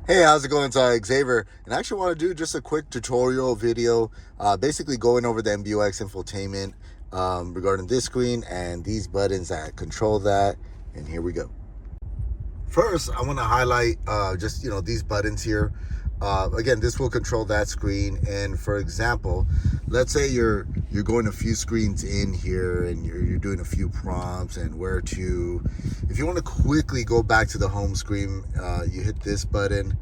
Hey, how's it going? It's Xavier, and I actually want to do just a quick tutorial video, basically going over the MBUX Infotainment regarding this screen and these buttons that control that. And here we go. First, I want to highlight just these buttons here. Again, this will control that screen. And for example, let's say you're going a few screens in here and you're doing a few prompts and where to. If you want to quickly go back to the home screen, you hit this button.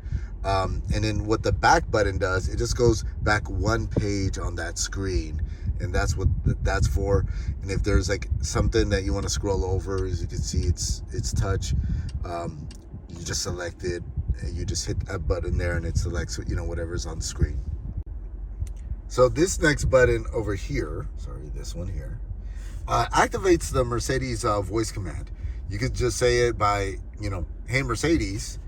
And then what the back button does, it just goes back one page on that screen. And that's what that's for. And if there's like something that you want to scroll over, as you can see, it's touch. You just select it, and you just hit that button there, and it selects whatever's on the screen. So this next button over here, sorry, this one here, activates the Mercedes voice command. You could just say it by hey Mercedes.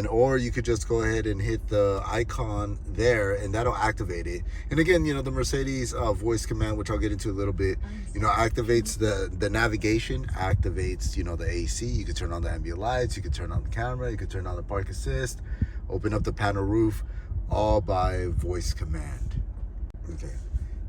Or you could just go ahead and hit the icon there, and that'll activate it. And again, the Mercedes voice command, which I'll get into a little bit, activates the navigation, activates the AC. You could turn on the ambient lights, you could turn on the camera, you could turn on the park assist, open up the panel roof, all by voice command. Okay.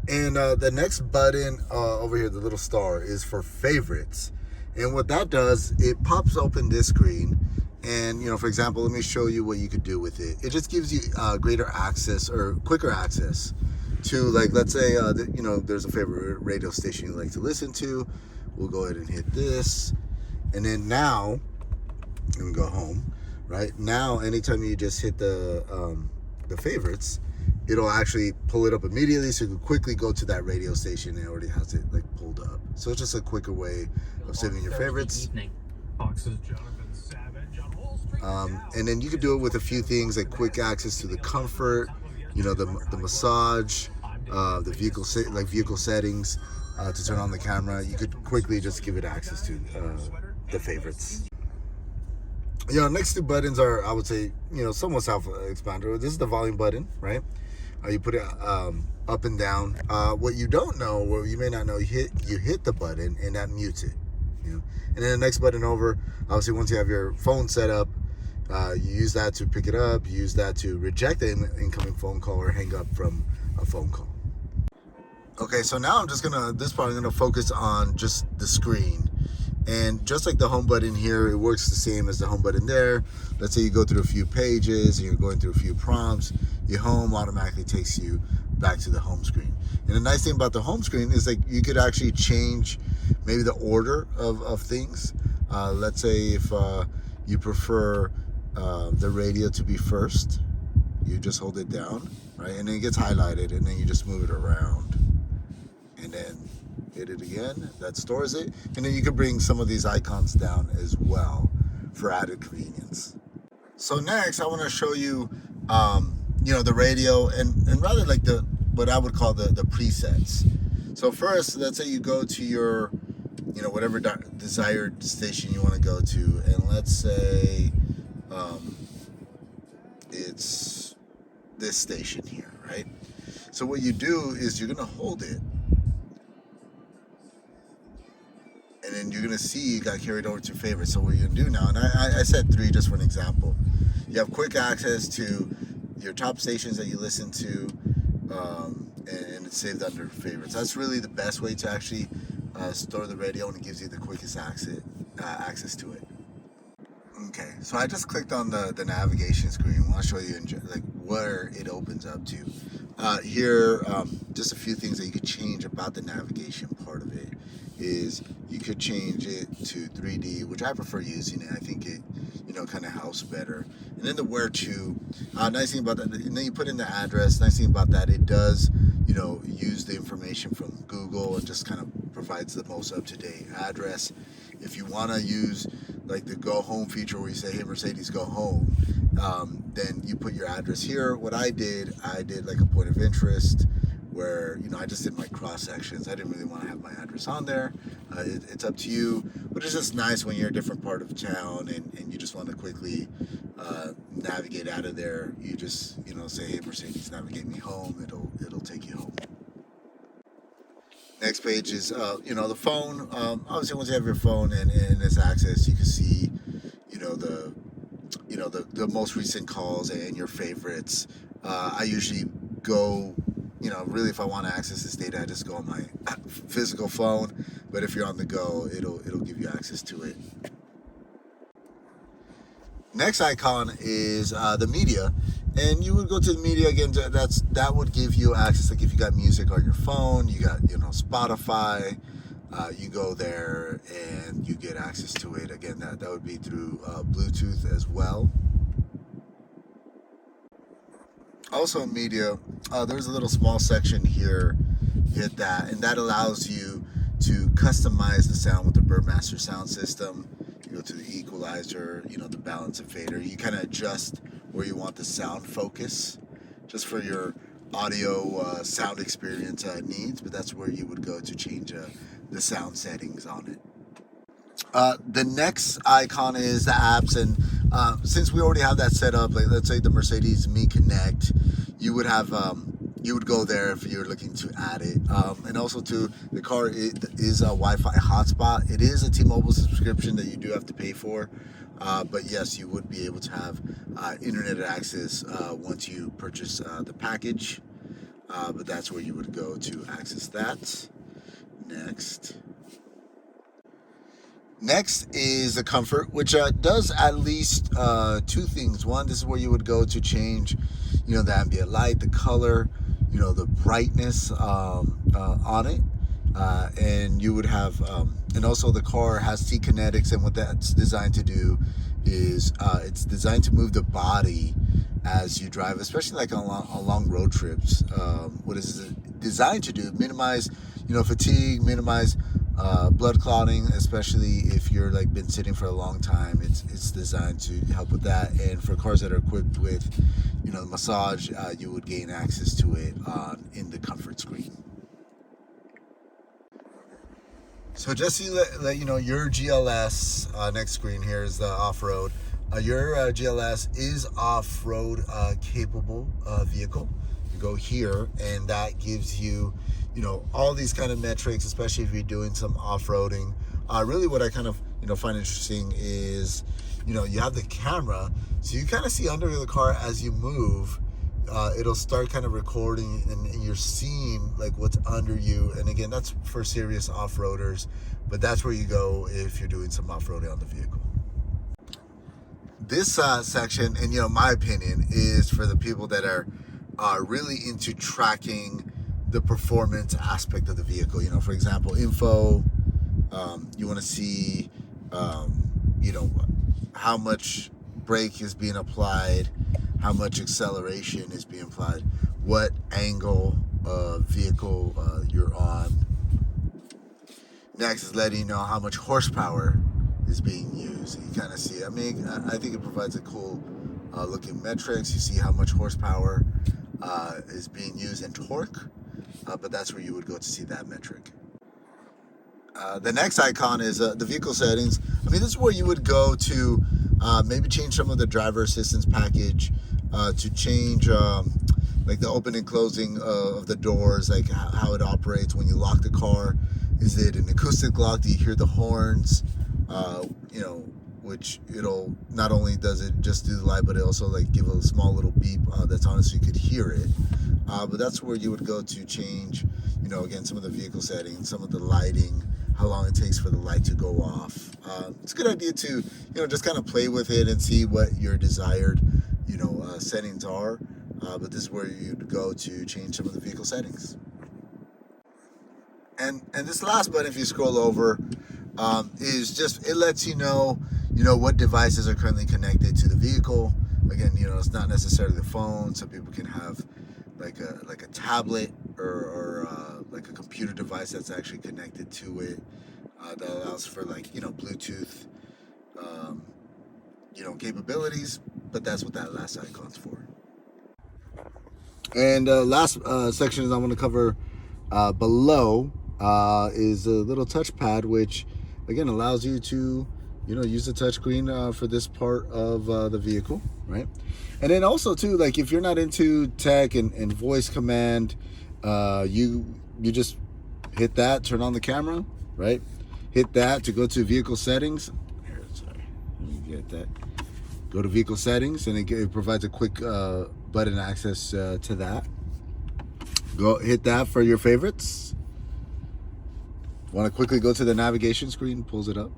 And the next button over here, the little star, is for favorites. And what that does, it pops open this screen. And, for example, let me show you what you could do with it. It just gives you greater access or quicker access to, like, let's say, there's a favorite radio station you like to listen to. We'll go ahead and hit this. And then now, let me go home, right? Now, anytime you just hit the favorites, it'll actually pull it up immediately, so you can quickly go to that radio station and it already has it like pulled up. So it's just a quicker way of saving your favorites. And then you could do it with a few things like quick access to the comfort, the massage, the vehicle settings, to turn on the camera. You could quickly just give it access to the favorites. Next two buttons are, I would say, somewhat self-explanatory. This is the volume button, right? You put it up and down. What you don't know, or you may not know, you hit the button and that mutes it. And then the next button over, obviously, once you have your phone set up, you use that to pick it up. You use that to reject the incoming phone call or hang up from a phone call. Okay, so now I'm gonna focus on just the screen. And just like the home button here, it works the same as the home button there. Let's say you go through a few pages and you're going through a few prompts, your home automatically takes you back to the home screen. And the nice thing about the home screen is like you could actually change maybe the order of things. Let's say if you prefer the radio to be first, you just hold it down, right? And then it gets highlighted, and then you just move it around. And then hit it again, that stores it. And then you can bring some of these icons down as well for added convenience. So next, I want to show you, the radio and rather like what I would call the presets. So first, let's say you go to your, whatever desired station you want to go to, and let's say it's this station here, right? So what you do is you're going to hold it, and then you're gonna see it got carried over to favorites. So what you're gonna do now, and I said 3 just for an example. You have quick access to your top stations that you listen to, and it's saved under favorites. That's really the best way to actually store the radio, and it gives you the quickest access to it. Okay, so I just clicked on the navigation screen. I'll show you like where it opens up to. Here, just a few things that you could change about the navigation part of it is you could change it to 3D, which I prefer using it. I think it, kind of helps better. And then the where to, nice thing about that, and then you put in the address. Nice thing about that, it does, use the information from Google and just kind of provides the most up-to-date address. If you want to use like the go home feature where you say, hey Mercedes, go home, then you put your address here. What I did like a point of interest where, I just did my cross sections. I didn't really want to have my address on there. It's up to you, but it's just nice when you're a different part of town and you just want to quickly navigate out of there. You just, say, hey Mercedes, navigate me home. It'll take you home. Next page is, the phone. Obviously, once you have your phone and its access, you can see, the most recent calls and your favorites. I usually go, really if I want to access this data, I just go on my physical phone. But if you're on the go, it'll give you access to it. Next icon is the media, and you would go to the media again. That would give you access. Like if you got music on your phone, you got Spotify. You go there and you get access to it. Again, that would be through Bluetooth as well. Also in media, there's a little small section here. You hit that, and that allows you to customize the sound with the Birdmaster sound system. You go to the equalizer, the balance and fader. You kind of adjust where you want the sound focus, just for your audio sound experience needs. But that's where you would go to change the sound settings on it. The next icon is the apps, and since we already have that set up, like let's say the Mercedes Me Connect, you would have you would go there if you're looking to add it. And also too, the car is a Wi-Fi hotspot. It is a T-Mobile subscription that you do have to pay for, but yes, you would be able to have internet access once you purchase the package. But that's where you would go to access that. Next is the comfort, which does at least two things. One, this is where you would go to change, the ambient light, the color, the brightness on it, and you would have, and also the car has seat kinetics, and what that's designed to do is it's designed to move the body as you drive, especially like on long road trips. What is it designed to do? Minimize, fatigue, minimize blood clotting, especially if you're like been sitting for a long time. It's designed to help with that. And for cars that are equipped with, the massage, you would gain access to it in the comfort screen. So just to let you know, your GLS, next screen here is the off-road. Your GLS is off-road capable fivehicle. You go here, and that gives you, all these kind of metrics, especially if you're doing some off-roading. Really what I kind of, find interesting is, you have the camera, so you kind of see under the car as you move. It'll start kind of recording, and you're seeing like what's under you. And again, that's for serious off-roaders, but that's where you go if you're doing some off-roading on the vehicle. This section, and my opinion, is for the people that are really into tracking the performance aspect of the vehicle. For example, info. You want to see, how much brake is being applied, how much acceleration is being applied, what angle of vehicle you're on. Next is letting you know how much horsepower is being used. You kind of see, I think it provides a cool looking metrics. You see how much horsepower is being used and torque, but that's where you would go to see that metric. The next icon is the vehicle settings. This is where you would go to maybe change some of the driver assistance package, to change like the open and closing of the doors, like how it operates when you lock the car. Is it an acoustic lock? Do you hear the horns? Which it'll not only does it just do the light, but it also like give a small little beep that's on it so you could hear it. But that's where you would go to change, again, some of the vehicle settings, some of the lighting, how long it takes for the light to go off. It's a good idea to, just kind of play with it and see what your desired, settings are. But this is where you'd go to change some of the vehicle settings. And this last button, if you scroll over, is just, it lets you know, what devices are currently connected to the vehicle. Again, it's not necessarily the phone. Some people can have like a tablet or like a computer device that's actually connected to it, that allows for like, Bluetooth, capabilities. But that's what that last icon's for. And last section is I want to cover below is a little touchpad, which again allows you to use the touchscreen for this part of the vehicle, right? And then also too, like if you're not into tech and voice command, you just hit that, turn on the camera, right? Hit that to go to vehicle settings. Here, sorry, let me get that. Go to vehicle settings, and it provides a quick button access to that. Go hit that for your favorites. Want to quickly go to the navigation screen, pulls it up.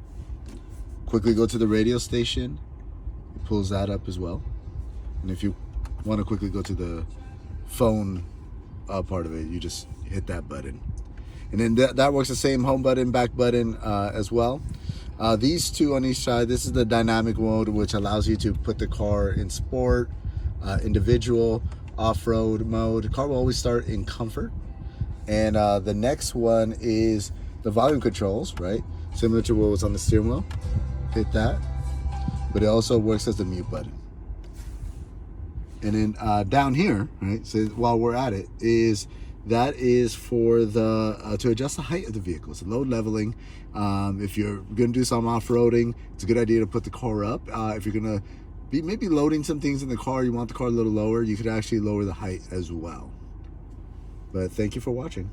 Quickly go to the radio station, it pulls that up as well. And if you want to quickly go to the phone part of it, you just hit that button. And then that works the same, home button, back button as well. These two on each side, this is the dynamic mode, which allows you to put the car in sport, individual, off-road mode. The car will always start in comfort. And the next one is the volume controls, right? Similar to what was on the steering wheel. Hit that. But it also works as the mute button. And then down here, right, so while we're at it, that is for the to adjust the height of the vehicle. So load leveling. If you're going to do some off-roading, it's a good idea to put the car up. If you're going to be maybe loading some things in the car, you want the car a little lower, you could actually lower the height as well. But thank you for watching.